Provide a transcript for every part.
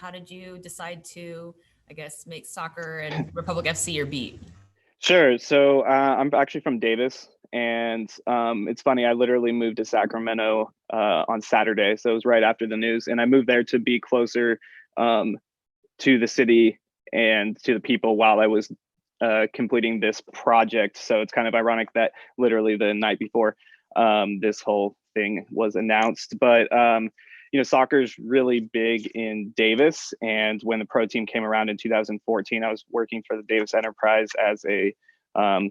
how did you decide to, I guess, make soccer and Republic FC your beat? Sure. So I'm actually from Davis, and it's funny. I literally moved to Sacramento on Saturday, so it was right after the news, and I moved there to be closer um, to the city and to the people while I was completing this project. So it's kind of ironic that literally the night before this whole thing was announced. But soccer is really big in Davis. And when the pro team came around in 2014, I was working for the Davis Enterprise as a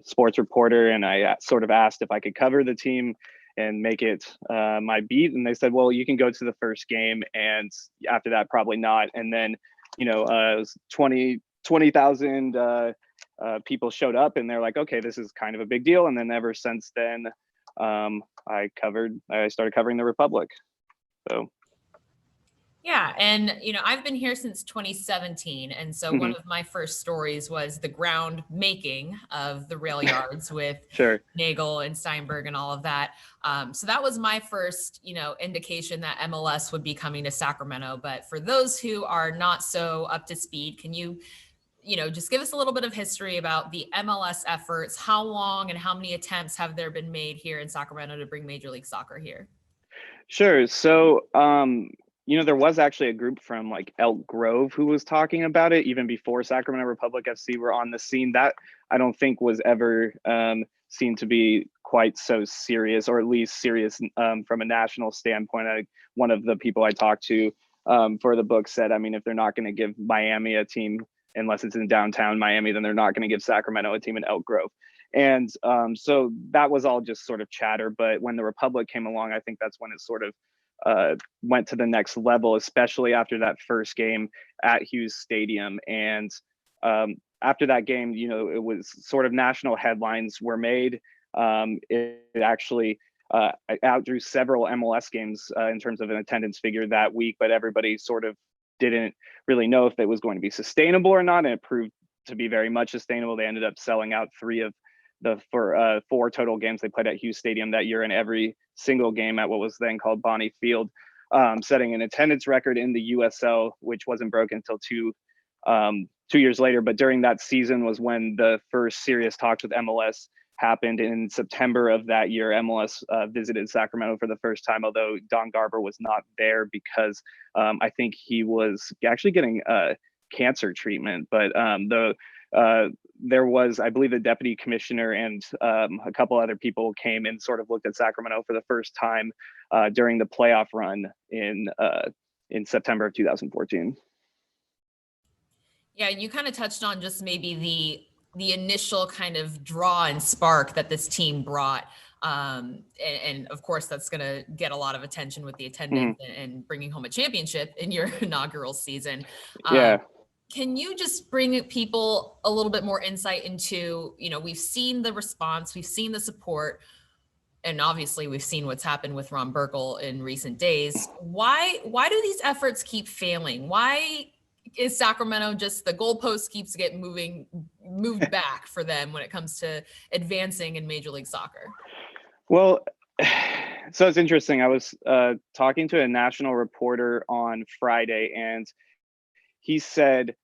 sports reporter, and I sort of asked if I could cover the team and make it my beat. And they said, well, you can go to the first game, and after that, probably not. And then, it was 20,000 people showed up, and they're like, okay, this is kind of a big deal. And then ever since then, I started covering the Republic. So. Yeah. And, I've been here since 2017. And so one of my first stories was the ground making of the rail yards with Sure. Nagel and Steinberg and all of that. So that was my first, indication that MLS would be coming to Sacramento. But for those who are not so up to speed, can you, just give us a little bit of history about the MLS efforts? How long and how many attempts have there been made here in Sacramento to bring Major League Soccer here? Sure. So, there was actually a group from like Elk Grove who was talking about it even before Sacramento Republic FC were on the scene. That I don't think was ever seen to be quite so serious, or at least serious from a national standpoint. One of the people I talked to for the book said, I mean, if they're not going to give Miami a team, unless it's in downtown Miami, then they're not going to give Sacramento a team in Elk Grove. And so that was all just sort of chatter. But when the Republic came along, I think that's when it sort of went to the next level, especially after that first game at Hughes Stadium. And after that game, it was sort of national headlines were made. It actually outdrew several MLS games in terms of an attendance figure that week, but everybody sort of didn't really know if it was going to be sustainable or not. And it proved to be very much sustainable. They ended up selling out 3 of the 4 total games they played at Hughes Stadium that year, and every single game at what was then called Bonnie Field, setting an attendance record in the USL, which wasn't broken until 2 years later. But during that season was when the first serious talks with MLS happened. In September of that year, MLS visited Sacramento for the first time, although Don Garber was not there because I think he was actually getting cancer treatment. But there was, I believe, the deputy commissioner and a couple other people came and sort of looked at Sacramento for the first time during the playoff run in September of 2014. Yeah, you kind of touched on just maybe the initial kind of draw and spark that this team brought. And of course, that's going to get a lot of attention with the attendance and bringing home a championship in your inaugural season. Yeah. Can you just bring people a little bit more insight into, we've seen the response, we've seen the support, and obviously we've seen what's happened with Ron Burkle in recent days. Why do these efforts keep failing? Why is Sacramento just the goalpost keeps getting moved back for them when it comes to advancing in Major League Soccer? Well, so it's interesting. I was talking to a national reporter on Friday, and he said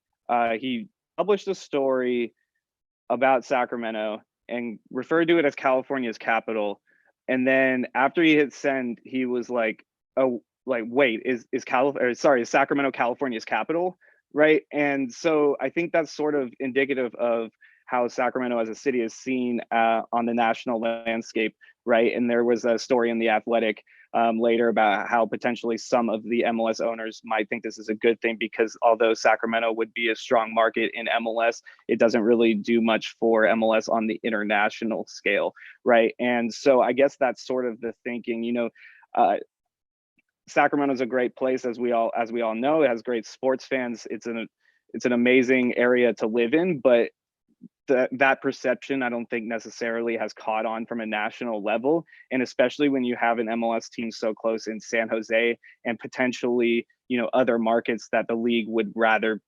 he published a story about Sacramento and referred to it as California's capital. And then after he hit send, he was like, "Oh, like wait, is Sacramento California's capital?" Right? And so I think that's sort of indicative of how Sacramento as a city is seen on the national landscape, right? And there was a story in The Athletic later about how potentially some of the MLS owners might think this is a good thing because although Sacramento would be a strong market in MLS, it doesn't really do much for MLS on the international scale, right? And so I guess that's sort of the thinking, Sacramento is a great place, as we all know. It has great sports fans. It's an amazing area to live in, but that perception I don't think necessarily has caught on from a national level, and especially when you have an MLS team so close in San Jose and potentially other markets that the league would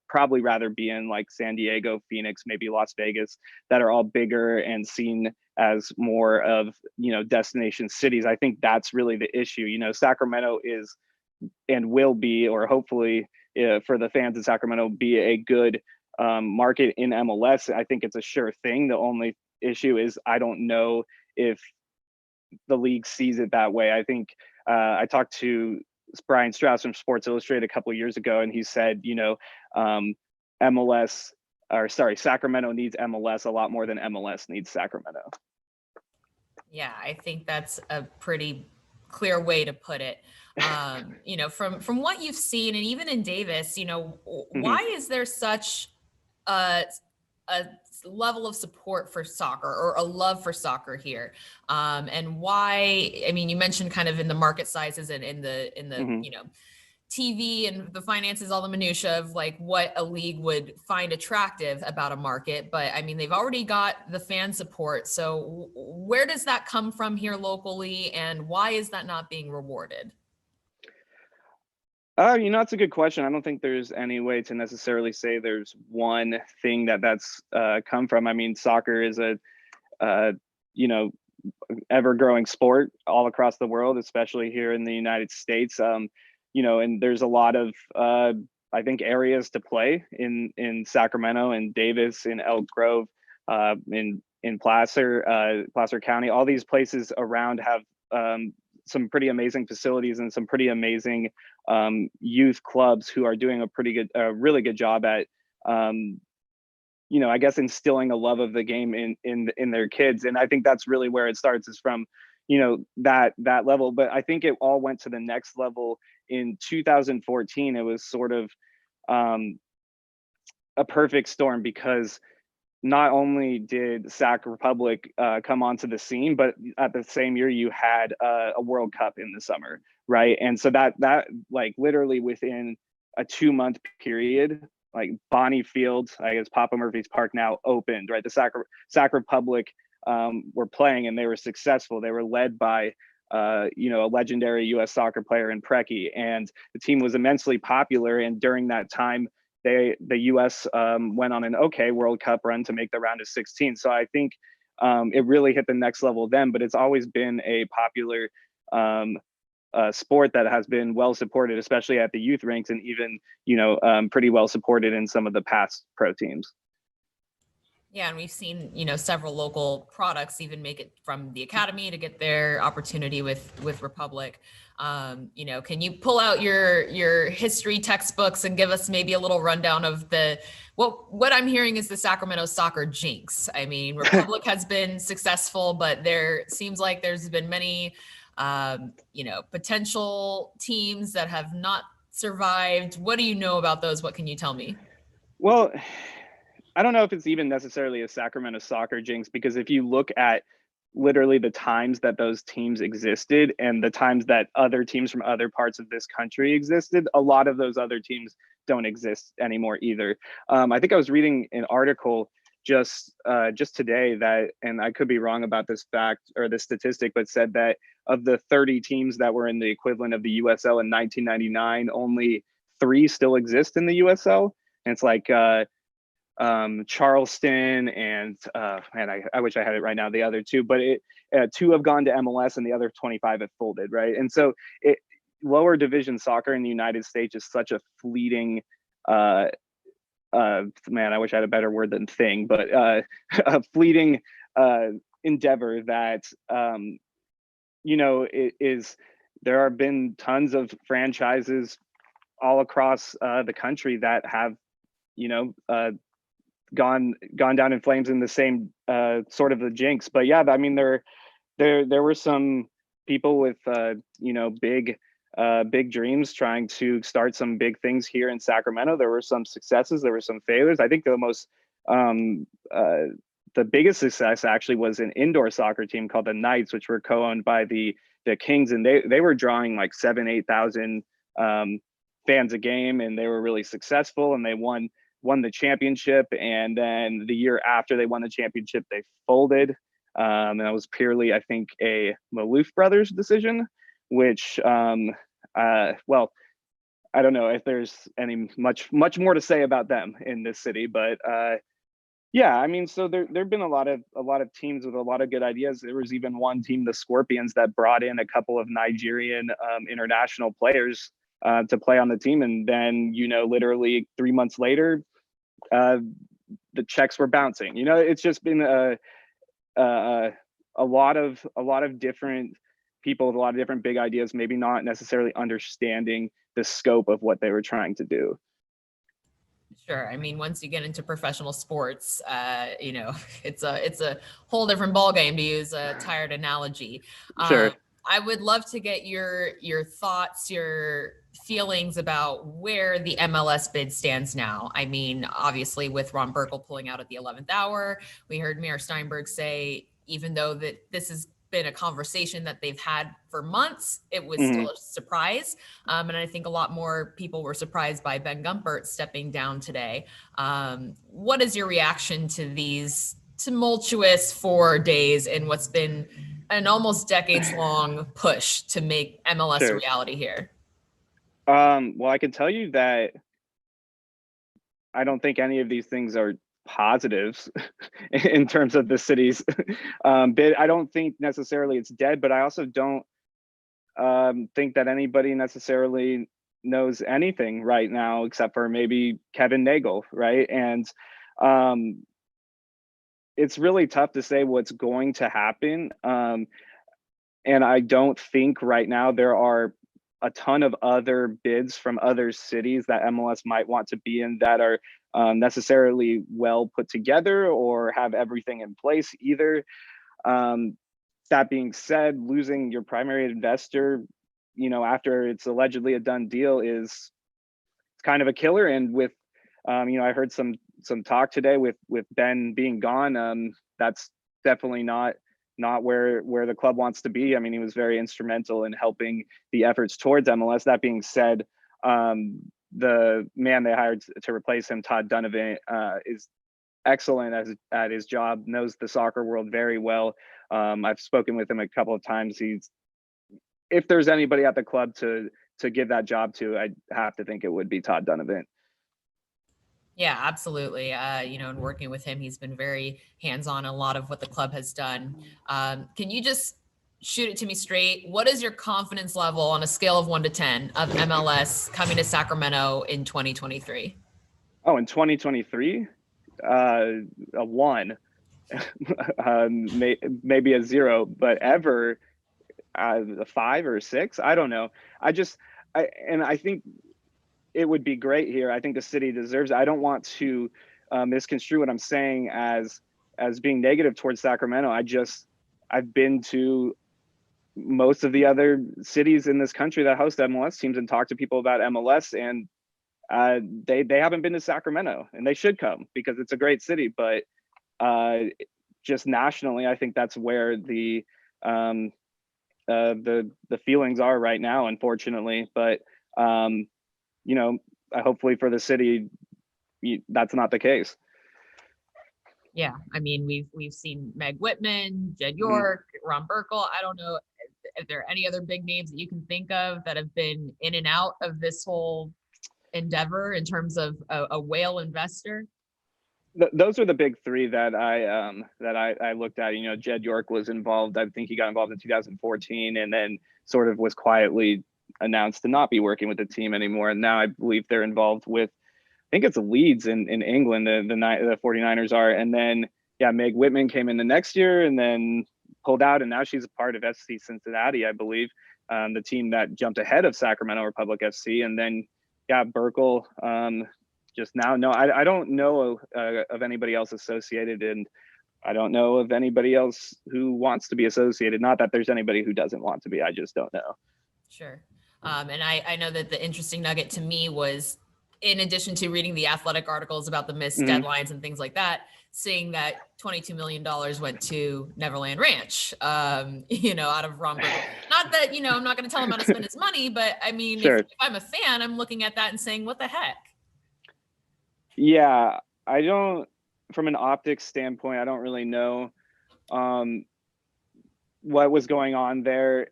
probably rather be in, like San Diego, Phoenix, maybe Las Vegas, that are all bigger and seen as more of destination cities. I think that's really the issue. Sacramento is and will be, or hopefully for the fans in Sacramento be a good market in MLS. I think it's a sure thing. The only issue is I don't know if the league sees it that way. I think I talked to Brian Strauss from Sports Illustrated a couple of years ago, and he said, Sacramento needs MLS a lot more than MLS needs Sacramento. Yeah, I think that's a pretty clear way to put it. From what you've seen, and even in Davis, why is there such a level of support for soccer, or a love for soccer here? And why, I mean, you mentioned kind of in the market sizes and in the TV and the finances, all the minutia of like what a league would find attractive about a market. But I mean, they've already got the fan support. So where does that come from here locally, and why is that not being rewarded? It's a good question. I don't think there's any way to necessarily say there's one thing that's come from. I mean, soccer is a ever growing sport all across the world, especially here in the United States. And there's a lot of I think areas to play in Sacramento and Davis, in Elk Grove, in Placer County. All these places around have some pretty amazing facilities and some pretty amazing youth clubs who are doing a really good job at I guess instilling a love of the game in their kids. And I think that's really where it starts, is from that level. But I think it all went to the next level in 2014. It was sort of a perfect storm, because not only did Sac Republic come onto the scene, but at the same year you had a World Cup in the summer, right? And so that like literally within a 2-month period, like Bonnie Field, I guess Papa Murphy's Park, now opened, right? The Sac Republic were playing, and they were successful. They were led by a legendary U.S. soccer player in Preki, and the team was immensely popular. And during that time, the U.S. went on an World Cup run to make the round of 16. So I think it really hit the next level then. But it's always been a popular sport that has been well supported, especially at the youth ranks, and even pretty well supported in some of the past pro teams. Yeah, and we've seen, several local products even make it from the academy to get their opportunity with Republic. Can you pull out your history textbooks and give us maybe a little rundown of what I'm hearing is the Sacramento soccer jinx? I mean, Republic has been successful, but there seems like there's been many, potential teams that have not survived. What do you know about those? What can you tell me? Well, I don't know if it's even necessarily a Sacramento soccer jinx, because if you look at literally the times that those teams existed and the times that other teams from other parts of this country existed, a lot of those other teams don't exist anymore either. I think I was reading an article just today that, and I could be wrong about this fact or this statistic, but said that of the 30 teams that were in the equivalent of the USL in 1999, only 3 still exist in the USL. And it's like Charleston and I wish I had it right now, the other 2, but 2 have gone to MLS and the other 25 have folded, right? And so lower division soccer in the United States is such a fleeting man, I wish I had a better word than thing, but a fleeting endeavor that it is. There have been tons of franchises all across the country that have gone down in flames in the same sort of the jinx. But yeah, I mean, there were some people with big dreams trying to start some big things here in Sacramento. There were some successes, there were some failures. I think the most the biggest success actually was an indoor soccer team called the Knights, which were co-owned by the Kings, and they were drawing like 7,000-8,000 fans a game, and they were really successful, and they won the championship. And then the year after they won the championship, they folded. And that was purely, I think, a Maloof brothers decision, which, well, I don't know if there's any much more to say about them in this city, but yeah, I mean, so there've been a lot of teams with a lot of good ideas. There was even one team, the Scorpions, that brought in a couple of Nigerian international players to play on the team. And then, literally 3 months later, the checks were bouncing. It's just been a lot of different people with a lot of different big ideas, maybe not necessarily understanding the scope of what they were trying to do. Sure. I mean, once you get into professional sports, it's a whole different ballgame, to use a tired analogy. Sure. I would love to get your thoughts, your feelings about where the MLS bid stands now. I mean, obviously with Ron Burkle pulling out at the 11th hour, we heard Mayor Steinberg say, even though that this has been a conversation that they've had for months, it was still a surprise. And I think a lot more people were surprised by Ben Gumpert stepping down today. What is your reaction to these tumultuous 4 days and what's been an almost decades-long push to make MLS a reality here? Well, I can tell you that I don't think any of these things are positives in terms of the city's bid. I don't think necessarily it's dead, but I also don't think that anybody necessarily knows anything right now except for maybe Kevin Nagel, right? And it's really tough to say what's going to happen. And I don't think right now there are a ton of other bids from other cities that MLS might want to be in that are necessarily well put together or have everything in place either. That being said, losing your primary investor, after it's allegedly a done deal it's kind of a killer. And with, I heard some talk today with Ben being gone. That's definitely not where the club wants to be. I mean, he was very instrumental in helping the efforts towards MLS. That being said, the man they hired to replace him, Todd Donovan, is excellent at his job, knows the soccer world very well. I've spoken with him a couple of times. If there's anybody at the club to give that job to, I'd have to think it would be Todd Donovan. Yeah, absolutely. And working with him, he's been very hands-on a lot of what the club has done. Can you just shoot it to me straight? What is your confidence level on a scale of 1 to 10 of MLS coming to Sacramento in 2023? Oh, in 2023, a 1, maybe a 0, but ever a 5 or 6. I don't know. I think it would be great here. I think the city deserves it. I don't want to misconstrue what I'm saying as being negative towards Sacramento. I've been to most of the other cities in this country that host MLS teams and talked to people about MLS, and they haven't been to Sacramento, and they should come because it's a great city. But just nationally, I think that's where the feelings are right now, unfortunately. But hopefully for the city, that's not the case. Yeah, I mean, we've seen Meg Whitman, Jed York, Ron Burkle. I don't know if there are any other big names that you can think of that have been in and out of this whole endeavor in terms of a whale investor. Those are the big three that I looked at. Jed York was involved. I think he got involved in 2014 and then sort of was quietly announced to not be working with the team anymore. And now I believe they're involved with, I think it's Leeds in England, the 49ers are. And then, Meg Whitman came in the next year and then pulled out. And now she's a part of FC Cincinnati, I believe, the team that jumped ahead of Sacramento Republic FC. And then, Burkle just now. No, I don't know of anybody else associated. And I don't know of anybody else who wants to be associated. Not that there's anybody who doesn't want to be. I just don't know. Sure. And I know that the interesting nugget to me was, in addition to reading the Athletic articles about the missed deadlines and things like that, seeing that $22 million went to Neverland Ranch, out of Ron Burkle. Not that, I'm not going to tell him how to spend his money, but I mean, sure. if I'm a fan, I'm looking at that and saying, what the heck? Yeah, I don't, from an optics standpoint, I don't really know what was going on there.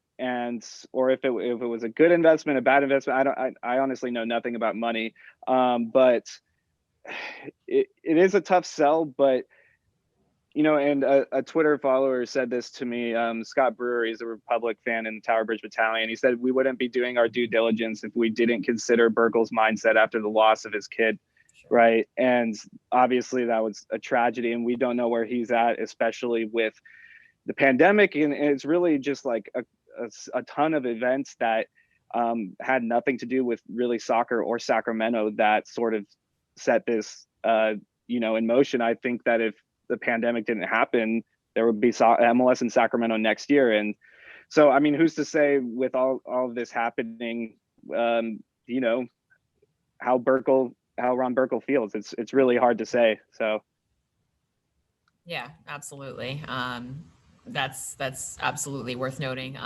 Or if it was a good investment, a bad investment. I honestly know nothing about money, but it is a tough sell. But And a Twitter follower said this to me. Scott Brewer, he's a Republic fan in Tower Bridge Battalion. He said, we wouldn't be doing our due diligence if we didn't consider Burkle's mindset after the loss of his kid. Sure. Right. And obviously that was a tragedy, and we don't know where he's at, especially with the pandemic. And it's really just like a ton of events that had nothing to do with really soccer or Sacramento that sort of set this, in motion. I think that if the pandemic didn't happen, there would be MLS in Sacramento next year. And so, I mean, who's to say with all of this happening, how Ron Burkle feels? It's really hard to say. So. Yeah, absolutely. That's absolutely worth noting.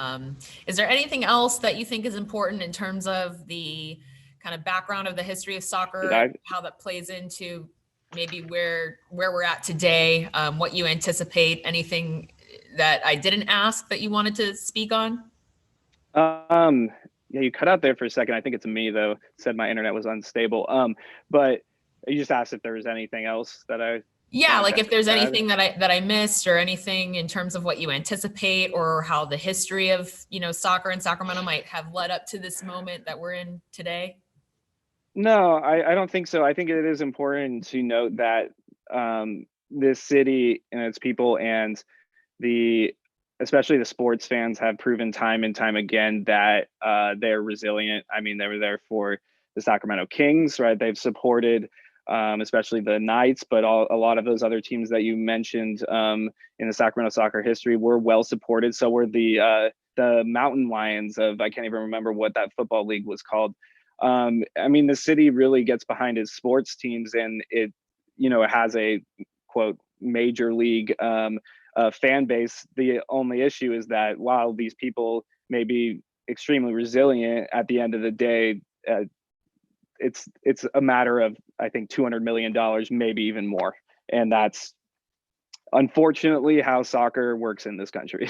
Is there anything else that you think is important in terms of the kind of background of the history of soccer, how that plays into maybe where we're at today, what you anticipate, anything that I didn't ask that you wanted to speak on? Yeah, you cut out there for a second. I think it's me though. It said my internet was unstable. But you just asked if there was anything else that I. Yeah, like if there's anything that I missed, or anything in terms of what you anticipate, or how the history of, soccer in Sacramento might have led up to this moment that we're in today. No, I don't think so. I think it is important to note that this city and its people, and especially the sports fans, have proven time and time again that they're resilient. I mean, they were there for the Sacramento Kings, right? They've supported especially the Knights, but a lot of those other teams that you mentioned in the Sacramento soccer history were well supported. So were the Mountain Lions of, I can't even remember what that football league was called. I mean, the city really gets behind its sports teams, and it has a quote major league fan base. The only issue is that while these people may be extremely resilient, at the end of the day, it's a matter of, I think, $200 million, maybe even more. And that's unfortunately how soccer works in this country.